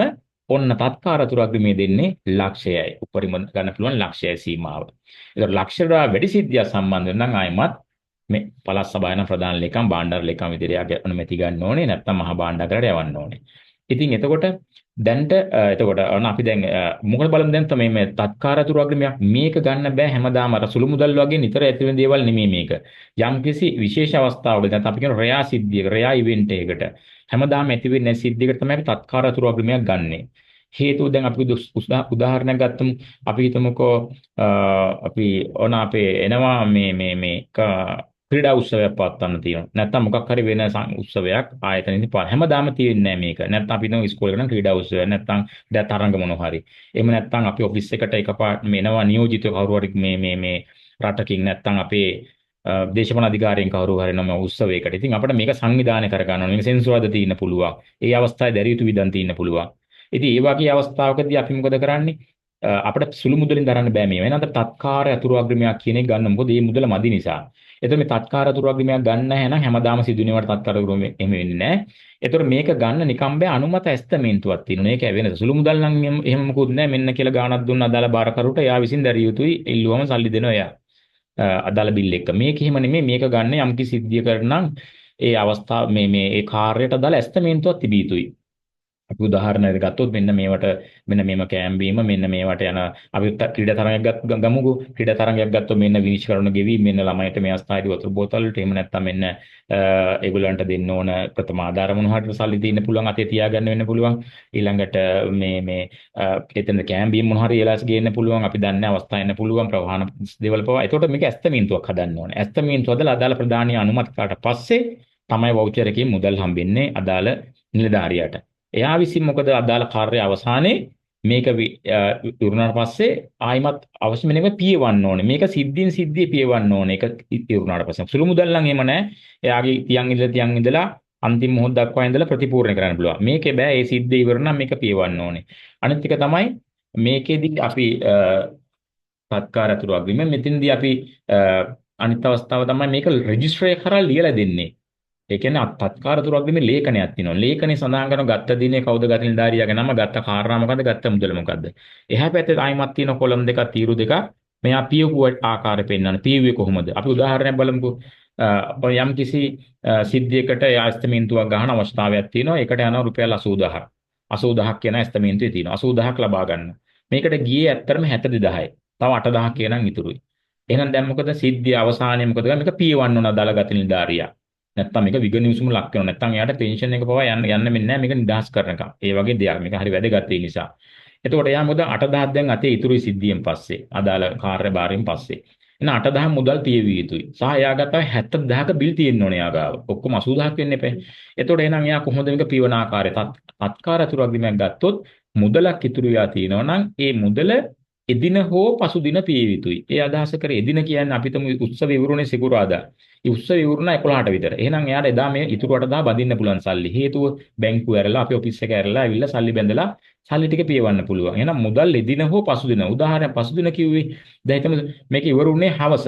ඔන්න තත්කාර අතුරු අග්‍රිමේ දෙන්නේ ලක්ෂයයි. උපරිම ගන්න පුළුවන් ලක්ෂයයි සීමාව. ඒතර ලක්ෂයට වැඩි සිද්ධියක් සම්බන්ධ නම් ආයමත් මේ පළාත් සභාවේ ප්‍රධාන ලේකම් භාණ්ඩාර ලේකම් විදිහට අනුමැති ගන්න ඕනේ නැත්නම් මහා භාණ්ඩාගාරයට යවන්න ඕනේ. ඉතින් එතකොට දැන්ට එතකොට අපි දැන් මොකද බලමු දැන් තමයි මේ තත්කාර අතුරු අග්‍රිමයක් මේක ගන්න බෑ හැමදාම අර සුළු මුදල් වගේ නිතර ඇති වෙන දේවල් නෙමෙයි මේක. යම්කිසි විශේෂ අවස්ථාවක දැන් අපි කියන රෙයා සිද්ධියක රෙයා ඉවෙන්ට් එකකට හැමදාම ඇති වෙන්නේ සිද්ධියකට තමයි අපි තත්කාර අතුරු අග්‍රිමයක් ගන්නෙ. හේතුව දැන් අපි උදාහරණයක් ගත්තමු අපි හිතමුකෝ අපි ඕන අපේ එනවා මේ ක්‍රීඩා උත්සවයක් පවත්වන්න තියෙනවා. නැත්නම් මොකක් හරි වෙන උත්සවයක් ආයතනෙදි හැමදාම තියෙන්නේ නැහැ මේක. නැත්නම් අපි හිතමු ඉස්කෝලේ කරන ක්‍රීඩා උත්සවයක් නැත්නම් තරඟ මොනවා හරි. එහෙම නැත්නම් අපි ඔෆිස් එකට එකපාරට එනවා නියෝජිත කවුරු හරි මේ රටකින් නැත්නම් අපේ දේශපාලන අධිකාරියෙන් කවුරු හරි නම උත්සවයකට. ඉතින් අපිට මේක සංවිධානය කරගන්න ඕනේ. මේක සෙන්සුරාද තියෙන්න පුළුවන්. ඒ අවස්ථාවේ දැරිය යුතු විදන් තියෙන්න පුළුවන්. ඉතින් ඒ වගේ අවස්ථාවකදී අපි මොකද කරන්නේ? අපිට සුළු මුදලින් දරන්න බෑ මේ. වෙනඳ තත්කාර අතුරු අග්‍රිමයක් කියන එක ගන්න. මොකද මේ මුදල මදි නිසා. එතකොට මේ තත්කාර අතුරු අග්‍රිමයක් ගන්න නැහැ නම් හැමදාම සිදුවෙනවට තත්කාර අතුරු එහෙම වෙන්නේ නැහැ. එතකොට මේක ගන්න නිකම් බෑ අනුමත ඇස්තමේන්තුවක් තියෙනවා. ඒක වෙනද. සුළු මුදල් නම් එහෙම මොකුත් නැහැ. මෙන්න කියලා ගාණක් දුන්න අදාළ බාරකරුට එයා විසින් දැරිය යුතුයි. ඉල්ලුවම සල්ලි දෙනවා එයා. අදාළ බිල් එක. මේක එහෙම නෙමෙයි. මේක ගන්න යම්කි සිද්ධිය කරනම් ඒ අවස්ථාව මේ ඒ කාර්යයට අදාළ ඇස්තමේන්තුවක් තිබිය යුතුයි. අපි උදාහරණයක් ගත්තොත් මෙන්න මේවට මෙන්න මේම කැම්බීම මෙන්න මේවට යන අපි ක්‍රීඩා තරඟයක් ගමුකෝ ක්‍රීඩා තරඟයක් ගත්තොත් මෙන්න විනිශ්චය කරන ගෙවි මෙන්න ළමයිට මේ අවස්ථාවේදී වතුර බෝතල් වලට එහෙම නැත්නම් මෙන්න ඒගොල්ලන්ට දෙන්න ඕන ප්‍රථම ආධාර මොන හරියට සල්ලි දෙන්න පුළුවන් අතේ තියාගන්න වෙන්න පුළුවන් ඊළඟට මේ එතන කැම්බීම මොන හරි එලාස් ගේන්න පුළුවන් අපි දන්නේ අවස්ථා එන්න පුළුවන් ප්‍රවාහන දේවල් පවා ඒකට මේක ඇස්තමීන්තුවක් හදන්න ඕනේ ඇස්තමීන්තුව හදලා අදාළ ප්‍රධානීය අනුමත කරාට පස්සේ තමයි වවුචර් එකේ මුදල් හම්බෙන්නේ අදාළ නිලධාරියාට එයා විසින් මොකද අදාළ කාර්ය අවසානයේ මේක ඉවරුනාට පස්සේ ආයිමත් අවශ්‍ය වෙන එක පියවන්න ඕනේ. මේක සිද්ධියෙන් සිද්ධිය පියවන්න ඕනේ. ඒක ඉවරුනාට පස්සේ. සුළු මුදල් නම් එහෙම නැහැ. එයාගේ තියන් ඉඳලා අන්තිම මොහොත දක්වා ඉඳලා ප්‍රතිපූර්ණ කරන්න පුළුවන්. මේකේ බෑ. ඒ සිද්ධිය ඉවර නම් මේක පියවන්න ඕනේ. අනිත් එක තමයි මේකෙදි අපි තත්කාර අතුරු අග්‍රිමෙන් මෙතනදී අපි අනිත් අවස්ථාව තමයි මේක රෙජිස්ටර් එක කරලා ලියලා දෙන්නේ. ඒ කියන්නේ තත්කාර අතුරු අග්‍රිමේ ලේඛනයක් තියෙනවා. ලේඛනේ සඳහන් කරන ගත්ත දිනේ කවුද ගත නිලධාරියාගේ නම ගත්ත කාරණා මොකද්ද ගත්ත මුදල මොකද්ද. එහා පැත්තේ ආයිමත් තියෙන කොලම් දෙකක් තීරු දෙකක් මෙයා පියවපු ආකාරය පෙන්වන්න. පියුවේ කොහොමද? අපි උදාහරණයක් බලමුකෝ. යම් කිසි සිද්ධියකට ඇස්තමේන්තුවක් ගන්න අවස්ථාවක් තියෙනවා. ඒකට යනවා රුපියල් 80000ක්. 80000ක් කියන ඇස්තමේන්තුවේ තියෙනවා. 80000ක් ලබා ගන්න. මේකට ගියේ ඇත්තටම 72000යි. තව 8000ක් කියනන් ඉතුරුයි. එහෙනම් දැන් මොකද සිද්ධිය අවසානයේ මොකද? මේක පියවන්න ඕන දාලගත නිලධාරියා. නැත්තම් මේක විගණිවිසුම ලක් වෙනවා. නැත්තම් එයාට පෙන්ෂන් එක පවා යන්න වෙන්නේ නැහැ. මේක නිදහස් කරනකම්. ඒ වගේ දෙයක්. මේක හරි වැදගත් ඒ නිසා. එතකොට එයා මොකද 8000ක් දැන් අතේ ඉතුරුයි සිද්ධියෙන් පස්සේ. අදාළ කාර්යභාරයෙන් පස්සේ. එහෙනම් 8000 මුදල් පියවිය යුතුයි. සහ එයා ගත්තා 70000ක බිල් තියෙන්න ඕනේ එයා ගාව. ඔක්කොම 80000ක් වෙන්න එපා. එතකොට එහෙනම් එයා කොහොමද මේක පියවන ආකාරය? තත්කාර අතුරු අග්‍රිමයක් ගත්තොත් මුදලක් ඉතුරු වෙලා තියෙනවා නම් ඒ මුදල එදින හෝ පසුදින පිය යුතුයි. ඒ අදහස කර එදින කියන්නේ අපි තුමු උත්සව ඉවරුනේ සිකුරාදා. ඒ උත්සව ඉවරුණ 11ට විතර. එහෙනම් එයාට එදා මේ ඉතුරු 8000 බඳින්න පුළුවන් සල්ලි. හේතුව බැංකුව ඇරලා අපේ ඔෆිස් එක ඇරලා ඇවිල්ලා සල්ලි බැඳලා සල්ලි ටික පියවන්න පුළුවන්. එහෙනම් මුදල් එදින හෝ පසුදින. උදාහරණයක් පසුදින කිව්වේ දැන් හිතමු මේක ඉවරුනේ හවස.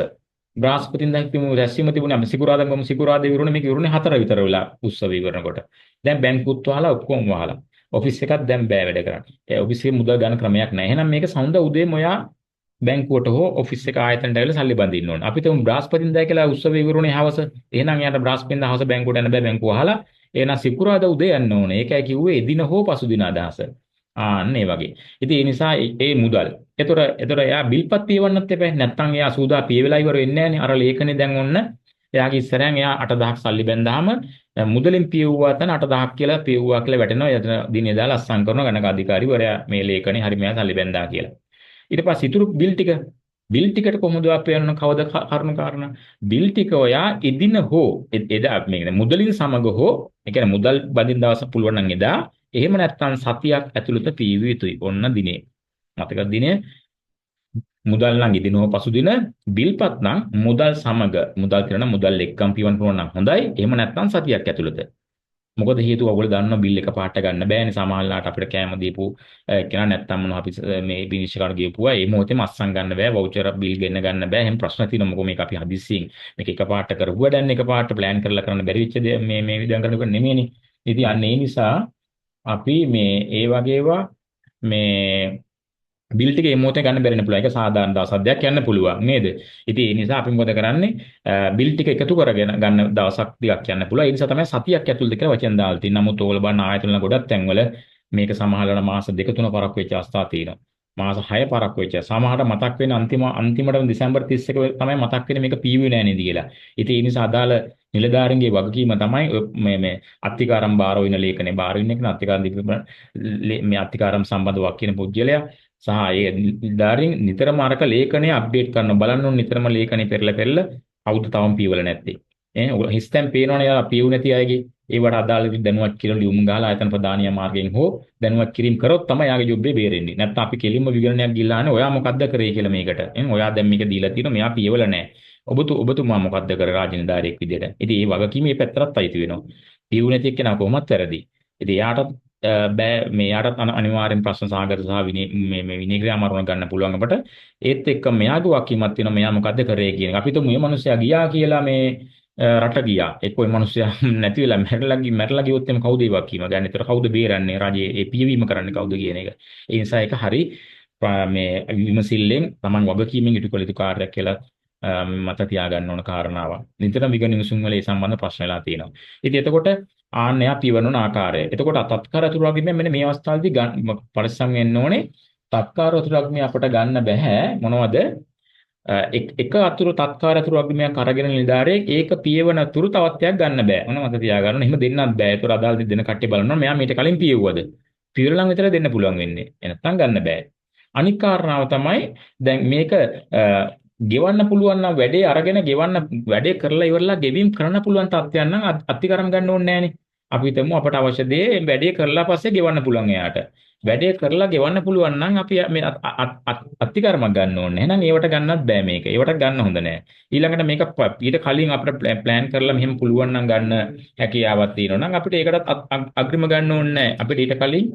බ්‍රහස්පතින්දා හිතමු රැස්වීම තිබුණා. අපි සිකුරාදා ගමු සිකුරාදා ඉවරුනේ මේක ඉවරුනේ 4 විතර වෙලා උත්සව ඉවරනකොට. දැන් බැංකුත් වහලා ඔක්කොම වහලා. ඔෆිස් එකක් දැන් බෑ වැඩ කරන්න. ඒ ඔෆිස් එකේ මුදල් ගන්න ක්‍රමයක් නැහැ. එහෙනම් මේක සඳ උදේම ඔයා බැංකුවට හෝ ඔෆිස් එක ආයතනට ඇවිල්ලා සල්ලි බඳින්න ඕන. අපි තුමු බ්‍රහස්පතින්දා කියලා උත්සවය ඉවරුනේ හවස. එහෙනම් යාට බ්‍රහස්පතින්දා හවස බැංකුවට යන්න බෑ බැංකුව වහලා. එහෙනම් සිකුරාදා උදේ යන්න ඕනේ. ඒකයි කිව්වේ එදින හෝ පසුදින අදහස. ආන්න ඒ වගේ. ඉතින් ඒ නිසා ඒ මුදල්. ඒතර එයා බිල්පත් පියවන්නත් එපා. නැත්තම් එයා සූදා පියවිලා ඉවර වෙන්නේ නැහනේ. අර ලේඛනේ දැන් ඔන්න එයාගේ ඉස්සරහන් එයා 8000ක් සල්ලි බැන්දාම මුදලින් පියවුවා තන 8000ක් කියලා පියවුවා කියලා වැටෙනවා. එතන දිනේ දාලා අස්සම් කරනවා ගණක අධිකාරිවරයා මේ ලේඛනේ හරි මෙයා සල්ලි බැන්දා කියලා. ඊට පස්සේ ඉතුරු බිල් ටිකට කොහොමද අපි යන කවද කරුණු කාරණා බිල් ටික ඔයා එදින හෝ එදා මේ මුදලින් සමග හෝ ඒ කියන්නේ මුදල් බඳින දවස පුළුවන් නම් එදා එහෙම නැත්නම් සතියක් ඇතුළත පියවිය යුතුයි. ඔන්න දිනේ. මතක දිනේ මුදල් නම් ඉදින හෝ පසුදින බිල්පත් නම් මුදල් සමග මුදල් කරන මුදල් එක්කම් පියවන්න පුළුවන් නම් හොඳයි. එහෙම නැත්නම් සතියක් ඇතුළත. මොකද හේතුව ඔයගොල්ලෝ දන්නවා බිල් එක පාට ගන්න බෑනේ සමහරවිට අපිට කෑම දීපු කෙනා නැත්තම් මොනවා අපි මේ බිනිෂ්කාරට ගියපුවා ඒ මොහොතේම අස්සම් ගන්න බෑ වවුචර් බිල් ගන්න බෑ එහෙම ප්‍රශ්න තියෙනවා මොකද මේක අපි හදිස්සියෙන් මේක එක පාට කරුවා දැන් එක පාට ප්ලෑන් කරලා කරන්න බැරි වෙච්ච දේ මේ විදිහට කරන එක නෙමෙයිනේ ඉතින් අන්න ඒ නිසා අපි මේ ඒ වගේවා මේ බිල් ටික ඒ මොහොතේ ගන්න බැරි නේ පුළුවන්. ඒක සාධාරණ දවස් අධ්‍යයක් යන්න පුළුවන් නේද? ඉතින් ඒ නිසා අපි මොකද කරන්නේ? බිල් ටික එකතු කරගෙන ගන්න දවසක් ටිකක් යන්න පුළුවන්. ඒ නිසා තමයි සතියක් ඇතුළත කියලා වචන දාලා තියෙන්නේ. නමුත් ඕගොල්ලෝ බලන ආයතන වල ගොඩක් තැන්වල මේක සමහරවල් මාස 2-3 පරක් වෙච්ච අවස්ථා තියෙනවා. මාස 6 පරක් වෙච්ච. සමහරට මතක් වෙන අන්තිමට දිසැම්බර් 31 තමයි මතක් වෙන්නේ මේක පීවි නෑ නේද කියලා. ඉතින් ඒ නිසා අදාළ නිලධාරීන්ගේ වගකීම තමයි මේ අත්තිකාරම් බාර වෙන ලේඛනේ බාර වෙන එක අත්තිකාරම් මේ අත්තිකාරම් සම්බන්ධ වකින පුජ්‍යලයා සහ ඒ නිලධාරීන් නිතරම අරක ලේඛනේ අප්ඩේට් කරනවා බලන්න ඕන නිතරම ලේඛනේ පෙරලා කවුද තවම පීවල නැත්තේ ඔයගොල්ලෝ හිස්තැන් පේනවනේ යාලා පීවු නැති අයගේ ඒවට අදාළ දැනුවත් කියලා ලියුම් ගහලා ආයතන ප්‍රධානියා මාර්ගයෙන් හෝ දැනුවත් කිරීම කරොත් තමයි යාගේ ජොබ් එක බේරෙන්නේ නැත්නම් අපි කෙලින්ම විවරණයක් ගිල්ලානේ ඔයා මොකද්ද කරේ කියලා මේකට ඔයා දැන් මේක දීලා තියෙනවා මෙයා පීවල නැහැ ඔබතුමා මොකද්ද කරේ රාජනිලධාරියෙක් විදියට ඉතින් ඒ වගකීම මේ පැත්තටත් අයිති වෙනවා පීවු නැති එක්කෙනා කොහොමත් වැරදි ඉතින් යාට බෑ මෙයාට අනිවාර්යෙන් ප්‍රශ්න සාගත සහ මේ විනය ක්‍රියාමාර්ග ගන්න පුළුවන් අපට ඒත් එක්ක මෙයාගේ වකීමක් තියෙනවා මෙයා මොකද්ද කරේ කියන එක. අපි තුමු මේ මිනිස්සයා ගියා කියලා මේ රට ගියා. එක්ක ওই මිනිස්සයා නැති වෙලා මැරලා ගියොත් එimhe කවුද ඒ වකීම ගන්න? ඒතර කවුද බේරන්නේ? රජයේ ඒ පියවීම කරන්නේ කවුද කියන එක. ඒ නිසා ඒක හරි මේ විමසිල්ලෙන් Taman වගකීමෙන් ඉටු කළ යුතු කාර්යයක් කියලා මත තියාගන්න ඕන කාරණාවක්. නිතරම විගණිවිසුම් වල ඒ සම්බන්ධ ප්‍රශ්න වෙලා තියෙනවා. ඉතින් එතකොට ආන්නය පියවන ආකාරය. එතකොට තත්කාර අතුරු වගකීම මෙන්න මේ අවස්ථාවේදී පරිස්සම් වෙන්න ඕනේ. තත්කාර අතුරු වගකීම අපට ගන්න බෑ. මොනවද? එක අතුරු තත්කාර අතුරු වගකීමක් අරගෙන නිලධාරියෙක් ඒක පියවන අතුරු තවත් එකක් ගන්න බෑ. මොනවද තියාගන්න. එහෙම දෙන්නත් බෑ. ඒතර අදාළ දෙන කට්ටිය බලනවා මෙයා මීට කලින් පියවුවද? පියවලා නම් විතර දෙන්න පුළුවන් වෙන්නේ. නැත්නම් ගන්න බෑ. අනික් කාරණාව තමයි දැන් මේක ගෙවන්න පුළුවන් නම් වැඩේ අරගෙන වැඩේ කරලා ඉවරලා ගෙවීම් කරන්න පුළුවන් තත්ත්වයන් නම් අත්තිකරම් ගන්න ඕනේ නෑනේ. අපි හිතමු අපට අවශ්‍ය දේ වැඩේ කරලා පස්සේ ගෙවන්න පුළුවන් එයාට. වැඩේ කරලා ගෙවන්න පුළුවන් නම් අපි මේ අත්තිකරමක් ගන්න ඕනේ. එහෙනම් ඒවට ගන්නත් බෑ මේක. ඒවට ගන්න හොඳ නෑ. ඊළඟට මේක ඊට කලින් අපිට ප්ලෑන් කරලා මෙහෙම පුළුවන් නම් ගන්න හැකියාවක් තියෙනවා නම් අපිට ඒකටත් අග්‍රිම ගන්න ඕනේ නෑ. අපිට ඊට කලින්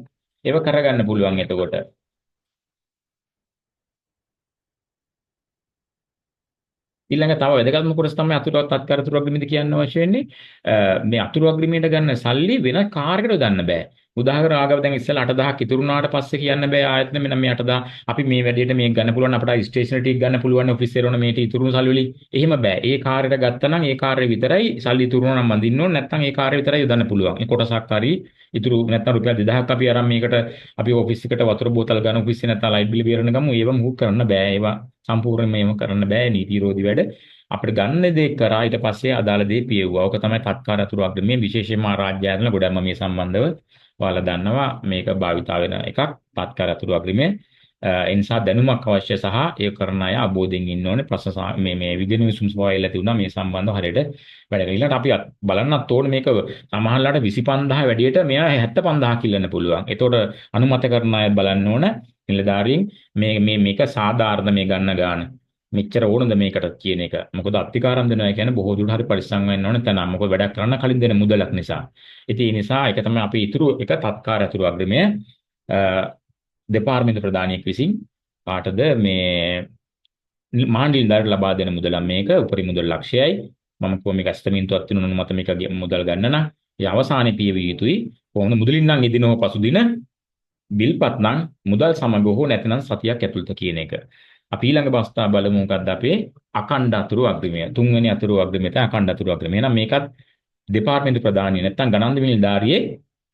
ඒව කරගන්න පුළුවන් එතකොට. ඊළඟ තව වැදගත්ම කොටස තමයි තත්කාර අතුරු අග්‍රිමේන්ත කියන්න අවශ්‍ය වෙන්නේ. මේ අතුරු අග්‍රිමේන්ත ගන්න සල්ලි වෙන කාර්යයකට දාන්න බෑ. උදාහරණ ආගම දැන් ඉස්සෙල්ලා 8000ක් ඉතුරු වුණාට පස්සේ කියන්න බෑ ආයතන මෙන්න මේ 8000 අපි මේ වැඩේට මේක ගන්න පුළුවන් අපිට ස්ටේෂනරි ටික ගන්න පුළුවන් ඔෆිස් එකේ රෝන මේට ඉතුරු සල්ලි වලින්. එහෙම බෑ. ඒ කාර්යයට ගත්තා නම් ඒ කාර්යය විතරයි සල්ලි ඉතුරු වුණා නම් බඳින්න ඕනේ නැත්නම් ඒ කාර්යය විතරයි යොදන්න පුළුවන්. ඒ කොටසක් හරි ඉතුරු නැත්නම් රුපියල් 2000ක් අපි අරන් මේකට අපි ඔෆිස් එකට වතුර බෝතල් ගන්න ඔෆිස් එක නැත්නම් ලයිට් බිල් බේරන ගමු. ඒව මුහු කරන්න බෑ. ඒවා සම්පූර්ණයෙන්ම එහෙම කරන්න බෑ. නීති විරෝධී වැඩ. අපිට ගන්න දේ කරා ඊට පස්සේ අදාළ දේ පියෙව්වා. ඕක තමයි තත්කාර අතුරු අග්‍රමයේ විශේෂයෙන්ම රාජ්‍ය ආයතන ගොඩක්ම මේ සම්බන්ධව ඔයාලා දන්නවා මේක භාවිතා වෙන එකක් තත්කාර අතුරු අග්‍රමයේ. ඒ නිසා දැනුමක් අවශ්‍ය සහ ඒ කරන අය අවබෝධයෙන් ඉන්න ඕනේ. ප්‍රශ්න මේ විදින විසුම් සොයලා තිබුණා මේ සම්බන්ධව හරියට වැඩ කරලා. ඊළඟට අපි බලන්නත් ඕනේ මේක සමහරලාට 25000 වැඩියට මෙයා 75000 කිල්ලන්න පුළුවන්. ඒතකොට අනුමත කරන අය බලන්න ඕන නිලධාරීන් මේක සාධාරණ මේ ගන්න ගාන. මෙච්චර ඕනද මේකට කියන එක. මොකද අත්තිකාරම් දෙනවා කියන්නේ බොහෝ දුරට හරි පරිස්සම් වෙන්න ඕනේ තැන. මොකද වැඩක් කරන්න කලින් දෙන මුදලක් නිසා. ඉතින් ඒ නිසා ඒක තමයි අපි ඉතුරු එක තත්කාර අතුරු අග්‍රමය දෙපාර්තමේන්තු ප්‍රධානියෙක් විසින් කාටද මේ මාණ්ඩිල් දාරට ලබා දෙන මුදල මේක උපරි මුදල් ලක්ෂයයි. මම කිව්වා මේක අස්තමේන්තුවක් තියෙන මත මේක මුදල් ගන්න නම් ඒ අවසානයේ පියවිය යුතුයි. කොහොමද මුදලින් නම් එදිනව පසුදින බිල්පත් නම් මුදල් සමග හෝ නැත්නම් සතියක් ඇතුළත කියන එක. අපි ඊළඟ අවස්ථාව බලමු මොකක්ද අපේ අඛණ්ඩ අතුරු අග්‍රමය. තුන්වෙනි අතුරු අග්‍රමය තමයි අඛණ්ඩ අතුරු අග්‍රමය. එහෙනම් මේකත් දෙපාර්තමේන්තු ප්‍රධානිය නැත්නම් ගණන්දු නිලධාරියේ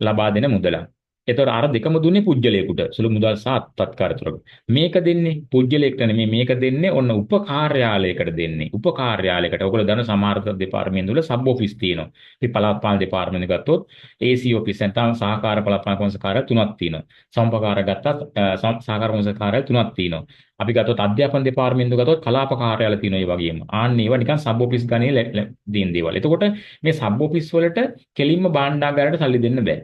ලබා දෙන මුදලක්. ඒතකොට අර දෙකම දුන්නේ පුජ්‍යලයකට සුළු මුදල් සහ තත්කාරතුරකට. මේක දෙන්නේ පුජ්‍යලයකට නෙමෙයි මේක දෙන්නේ ඔන්න උපකාර්යාලයකට දෙන්නේ. උපකාර්යාලයකට. ඔයගොල්ලෝ දන්න සමහර දෙපාර්තමේන්තු වල සබ් ඔෆිස් තියෙනවා. අපි පළාත් පාලන දෙපාර්තමේන්තු ගත්තොත් AC ඔෆිස් නැත්නම් සහකාර පළාත් පාලන කොන්ස කාර්යාල තුනක් තියෙනවා. සම්පකාර ගත්තත් සහකාර කොන්ස කාර්යාල තුනක් තියෙනවා. අපි ගත්තොත් අධ්‍යාපන දෙපාර්තමේන්තුව ගත්තොත් කලාප කාර්යාල තියෙනවා ඒ වගේම. ආන්න ඒවා නිකන් සබ් ඔෆිස් ගණේ දින දේවල්. එතකොට මේ සබ් ඔෆිස් වලට කෙලින්ම භාණ්ඩාගාරයට සල්ලි දෙන්න බෑ.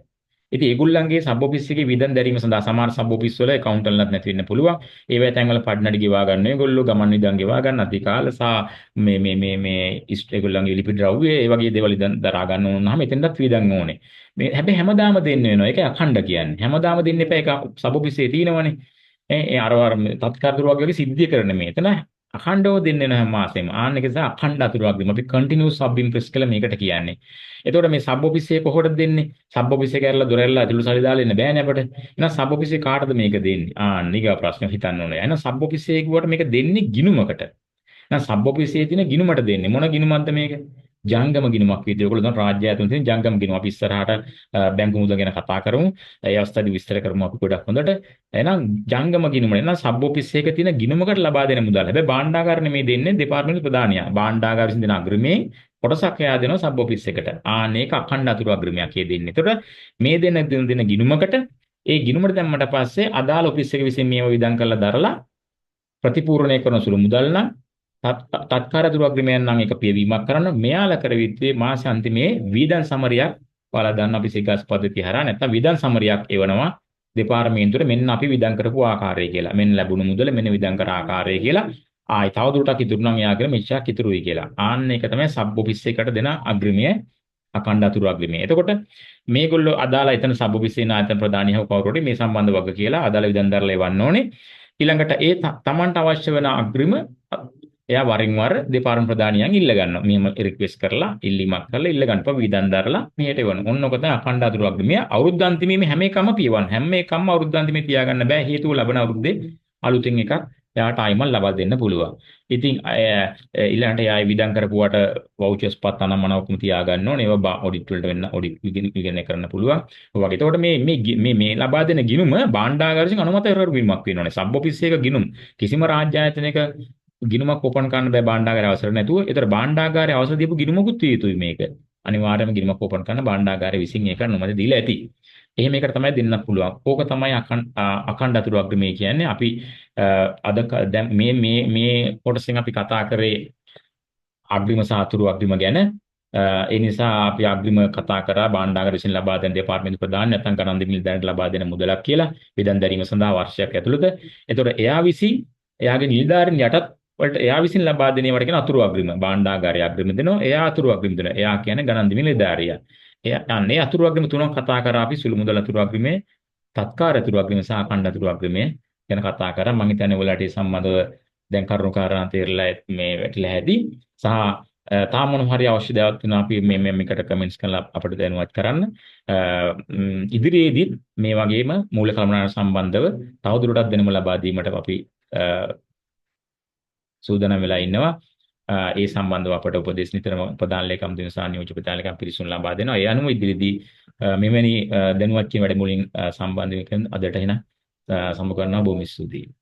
ඉතින් ඒගොල්ලන්ගේ සබ් ඔෆිස් එකේ විදන් දැරීම සඳහා සමහර සබ් ඔෆිස් වල accountantලත් නැති වෙන්න පුළුවන්. ඒවැ තැන්වල පඩනඩි ගෙවා ගන්න ඒගොල්ලෝ ගමන් විදන් ගෙවා ගන්න අධිකාල සහ මේ ඒගොල්ලන්ගේ ලිපි ද්‍රව්‍ය ඒ වගේ දේවල් ඉදන් දරා ගන්න ඕන නම් එතෙන්දත් විදන් ඕනේ. මේ හැබැයි හැමදාම දෙන්න වෙනවා. ඒක අඛණ්ඩ කියන්නේ. හැමදාම දෙන්න එපා. ඒක සබ් ඔෆිස් එකේ තියෙනවනේ. ඒ අර තත්කාර දුරක් වගේ සිද්ධිය කරන මේ. එතන අඛණ්ඩව දෙන්නේ නැහැ හැම මාසෙම. ආන්න එක නිසා අඛණ්ඩ අතුරුවක් දෙමු. අපි කන්ටිනියුස් සබ් ඉම්ප්‍රෙස් කියලා මේකට කියන්නේ. එතකොට මේ සබ් ඔෆිස් එකේ කොහොටද දෙන්නේ? සබ් ඔෆිස් එක ඇරලා දොර ඇරලා ඇතුළු සල්ලි දාලා ඉන්න බෑනේ අපිට. එහෙනම් සබ් ඔෆිස් එකේ කාටද මේක දෙන්නේ? ඊගා ප්‍රශ්න හිතන්න ඕනේ. එහෙනම් සබ් ඔෆිස් එකේ කිව්වට මේක දෙන්නේ ගිණුමකට. එහෙනම් සබ් ඔෆිස් එකේ තියෙන ගිණුමට දෙන්නේ. මොන ගිණුමක්ද මේක? ජංගම ගිණුමක් විදියට. ඔයගොල්ලෝ දන්න රාජ්‍ය ආයතන තියෙන ජංගම ගිණුම. අපි ඉස්සරහට බැංකු මුදල් ගැන කතා කරමු. ඒ අවස්ථාවේදී විස්තර කරමු අපි ගොඩක් හොඳට. එහෙනම් ජංගම ගිණුම. එහෙනම් සබ් ඔෆිස් එකේ තියෙන ගිණුමකට ලබා දෙන මුදල්. හැබැයි භාණ්ඩාගාර නෙමෙයි දෙන්නේ දෙපාර්තමේන්තු ප්‍රධානියා. භාණ්ඩාගාර විසින් දෙන අග්‍රමේ කොටසක් එයා දෙනවා සබ් ඔෆිස් එකට. මේක අඛණ්ඩ අතුරු අග්‍රමයක් දෙන්නේ. එතකොට මේ දෙන ගිණුමකට ඒ ගිණුමට දැම්මට පස්සේ අදාළ ඔෆිස් එක විසින් මේව විදන් කරලා දරලා ප්‍රතිපූර්ණය කරන සුළු මුදල් නම් තත්කාර අතුරු අග්‍රමයන් නම් එක පියවීමක් කරන්න මෙයාලා කර යුත්තේ මාස අන්තිමේ විදන් සමරියක් ඔයාලා දන්න අපි සිගස් පද්ධතිය හරහා නැත්නම් විදන් සමරියක් එවනවා දෙපාර්තමේන්තුවේ මෙන්න අපි විදන් කරපු ආකාරය කියලා. මෙන්න ලැබුණු මුදල මෙන්න විදන් කර ආකාරය කියලා. තව දුරටක් ඉතුරු නම් එයා කියන මෙච්චරක් ඉතුරුයි කියලා. ආන්න එක තමයි සබ් ඔෆිස් එකට දෙන අග්‍රමය අඛණ්ඩ අතුරු අග්‍රමය. එතකොට මේගොල්ලෝ අදාළ එතන සබ් ඔෆිස් එකේ නායතන ප්‍රධානීව කවුරුරි මේ සම්බන්ධ වග කියලා අදාළ විදන් දරලා එවන්න ඕනේ. ඊළඟට ඒ තමන්ට අවශ්‍ය වෙන අග්‍රිම එයා වරින් වර දෙපාර්තමේන්තු ප්‍රධානියන් ඉල්ල ගන්නවා. මෙහෙම රික්වෙස්ට් කරලා ඉල්ලීමක් කරලා ඉල්ල ගන්නපුවා විදන් දරලා මෙහෙට එවන. ඔන්න ඔක තමයි අඛණ්ඩ අතුරු අග්‍රමය. අවුරුද්ද අන්තිමේ මේ හැම එකම පියවන්න. හැම එකම අවුරුද්ද අන්තිමේ තියාගන්න බෑ. හේතුව ලබන අවුරුද්දේ අලුතෙන් එකක් එයාට ආයිමල් ලබා දෙන්න පුළුවන්. ඉතින් ඊළඟට එයා විදන් කරපුවාට වවුචර්ස් පත් අනම්මන ඔක්කොම තියා ගන්න ඕනේ. ඒවා ඔඩිට් වලට වෙන්න ඔඩිට් විගණනය කරන්න පුළුවන්. ඔය වගේ. එතකොට මේ ලබා දෙන ගිණුම භාණ්ඩාගාර විසින් අනුමත කරපු ගිණුමක් වෙනවනේ. සබ් ඔෆිස් එක ගිණුම් කිසිම රාජ්‍ය ආයතනයක ගිණුමක් ඕපන් කරන්න බෑ භාණ්ඩාගාරය අවසර නැතුව. ඒතර භාණ්ඩාගාරය අවසර දීපු ගිණුමකුත් විය යුතුයි මේක. අනිවාර්යයෙන්ම ගිණුමක් ඕපන් කරන්න භාණ්ඩාගාරය විසින් ඒක අනුමැතිය දීලා ඇති. එහෙම එකට තමයි දෙන්න පුළුවන්. ඕක තමයි අඛණ්ඩ අතුරු අග්‍රමය කියන්නේ. අපි අද දැන් මේ කොටසෙන් අපි කතා කරේ අග්‍රිම සහ අතුරු අග්‍රිම ගැන. ඒ නිසා අපි අග්‍රිම කතා කරා භාණ්ඩාගාර විසින් ලබා දෙන දෙපාර්තමේන්තු ප්‍රධාන නැත්නම් ගණන් දෙමිල් දැනට ලබා දෙන මුදලක් කියලා විදන් දැරීම සඳහා වර්ෂයක් ඇතුළත. ඒතකොට එයා විසින් එයාගේ නිලධාරීන් යටත් වලට එයා විසින් ලබා දෙන ඒවට කියන අතුරු අග්‍රිම. භාණ්ඩාගාරය අග්‍රිම දෙනවා. එයා අතුරු අග්‍රිම දෙනවා. එයා කියන්නේ ගණන් දෙමිල් නිලධාරියා. එයාන්නේ අතුරු අග්‍රිම තුනක් කතා කරා අපි සුළු මුදල් අතුරු අග්‍රිමේ, තත්කාර අතුරු අග්‍රිමේ සහ අඛණ්ඩ අතුරු අග්‍රිමේ ගැන කතා කරා. මම හිතන්නේ ඔයාලට මේ සම්බන්ධව දැන් කරුණු කාරණා තේරලා මේ වැටිලා ඇති. සහ තාම මොන හරි අවශ්‍ය දේවල් තියෙනවා අපි මේකට කමෙන්ට්ස් කරලා අපිට දැනුවත් කරන්න. ඉදිරියේදී මේ වගේම මූල කළමනාකරණ සම්බන්ධව තවදුරටත් දැනුම ලබා දීමට අපි අ, සූදානම් වෙලා ඉන්නවා. ඒ සම්බන්ධව අපට උපදෙස් නිතරම ප්‍රධාන ලේකම් දිනසා නියෝජ්‍ය ප්‍රධාන ලේකම් පිරිසුන් ලබා දෙනවා. ඒ අනුව ඉදිරියේදී මෙවැනි දැනුවත් කියන වැඩමුළුවෙන් සම්බන්ධ වෙන අදට එන සමුගන්නවා බොහොම ස්තුතියි.